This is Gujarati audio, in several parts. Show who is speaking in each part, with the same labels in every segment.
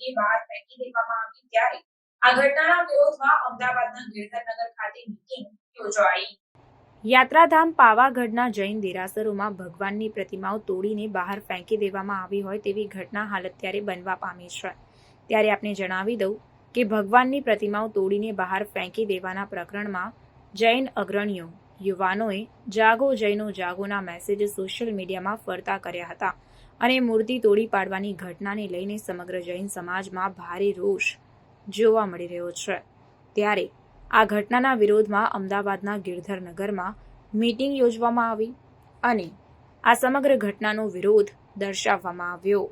Speaker 1: તોડીને બહાર ફેંકી દેવામાં આવી ત્યારે આ ઘટનાના વિરોધમાં અમદાવાદના ગિરધરનગર ખાતે મીટિંગ યોજાઈ। યાત્રાધામ પાવાગઢના જૈન દેરાસરોમાં ભગવાનની પ્રતિમાઓ તોડીને બહાર ફેંકી દેવામાં આવી હોય તેવી ઘટના હાલ અત્યારે બનવા પામી છે। ત્યારે આપને જણાવી દઉં કે ભગવાનની પ્રતિમાઓ તોડીને બહાર ફેંકી દેવાના પ્રકરણમાં જૈન અગ્રણીઓ યુવાનોએ જાગો જૈનો જાગોના મેસેજ સોશિયલ મીડિયામાં ફરતા કર્યા હતા અને મૂર્તિ તોડી પાડવાની ઘટનાને લઈને સમગ્ર જૈન સમાજમાં ભારે રોષ જોવા મળી રહ્યો છે। ત્યારે આ ઘટનાના વિરોધમાં અમદાવાદના ગિરધરનગરમાં મીટિંગ યોજવામાં આવી અને આ સમગ્ર ઘટનાનો વિરોધ દર્શાવવામાં આવ્યો।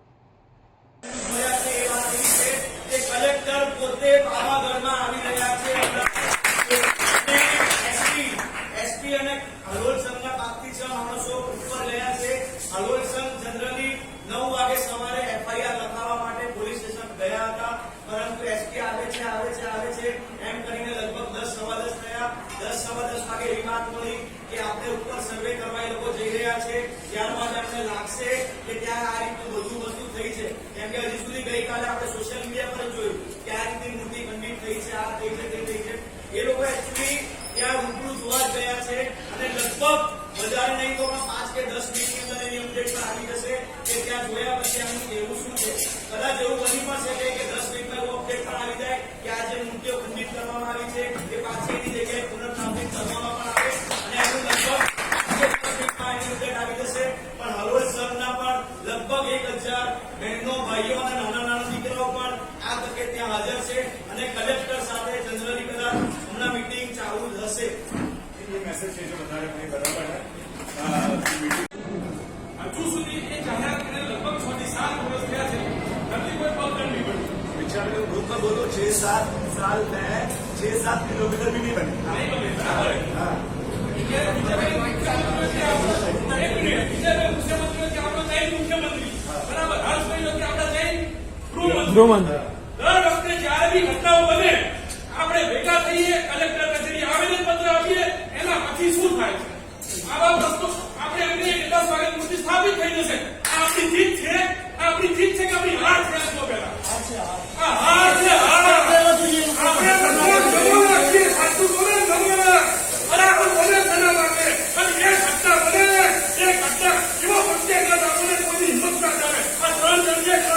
Speaker 2: કલેક્ટર પોતે પાવાગઢમાં આવી રહ્યા છે એસપી અને હલોલ સંઘના 5 થી 6 માણસો ઉપર ગયા છે। હલોલ સંઘ જનરલી 9 વાગે સવારે એફઆઈઆર લખાવવા માટે પોલીસ સ્ટેશન ગયા હતા, પરંતુ એસપી આવે છે એમ કરીને લગભગ 10 સવા 10 થયા। 10 સવા 10 વાગે એવી વાત મળી કે આપણે ઉપર સર્વે કરવા એ લોકો જઈ રહ્યા છે। ત્યારબાદ અમને લાગશે કે ત્યાં આ રીતનું બધું વસ્તુ થઈ છે, કેમ કે હજી સુધી ગઈકાલે આપણે સોશિયલ મીડિયા પર જોયું કે આ રીતની મૂર્તિ ખંડિત થઈ છે, આ થઈ છે, તે થઈ છે। એ લોકો એકચ્યુઅલી ત્યાં રૂબરૂ જોવા જ ગયા છે અને લગભગ વધારે નહીં તો 5 કે 10 મિનિટની અંદર એની અપડેટ પર આવી જશે કે ત્યાં જોયા પછી આનું કહેવું શું છે। કદાચ એવું બની પણ શકે કે 10 મિનિટમાં એવું અપડેટ પણ આવી જાય કે આ જે મૂર્તિઓ ખંડિત કરવામાં આવી છે એ પાછી એની જગ્યાએ પુનઃસ્થાપિત કરવામાં પણ આવે અને એનું લગભગ 10 મિનિટમાં એની અપડેટ આવી જશે। પણ હલોલ સંઘના પણ લગભગ 1000 બહેનો ભાઈઓ અને નાના દીકરાઓ પણ આ તકે ત્યાં હાજર છે અને કલેક્ટર સાથે જનરલી કદાચ હમણાં મીટિંગ ચાલુ થશે।
Speaker 3: મેસેજ છે જો વધારે મને બરાબર છે
Speaker 4: હજુ સુધી એ જાહેરાત કરીને લગભગ 6 થી 7 વર્ષ થયા છે, નથી કોઈ પગદંડ નહીં બન્યું।
Speaker 2: વિચાર ગ્રુપ બોલો 6-7 સાલ में 6-7 किलोमीटर भी नहीं बने,
Speaker 4: नहीं बने, बराबर है।
Speaker 2: हाँ
Speaker 4: બરાબર, હર્ષભાઈ કે આપણા જૈન ગૃહમંત્રી દર વખતે જ્યારે બી ઘટનાઓ બને આપણે ભેગા થઈએ, કલેક્ટર કચેરી આવેદન પત્ર આપીએ, એના પછી શું થાય છે? આવા પ્રશ્નો આપણે એમને 10 વાગે મૂર્તિ સ્થાપિત થઈ જશે। આ આપણી જીત છે, કે આપણી હાર છે? આ પહેલા આ હાર છે, હાર આપણે ભગવાન રાખીએ, સાચું બોલે ભગવાન બરાબર બોલે તેના માટે અને એ ઘટના બને એ ઘટના એવો પ્રત્યેક આપણને કોઈ હિંમત ના કરે। આ 3 જગ્યાએ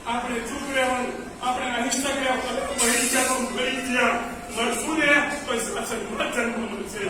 Speaker 4: આપણે ચૂપ રહેવાનું, આપણે અહિંસક રહેવાનું, મળશું ને કોઈ શાસન જન્મ મળશે।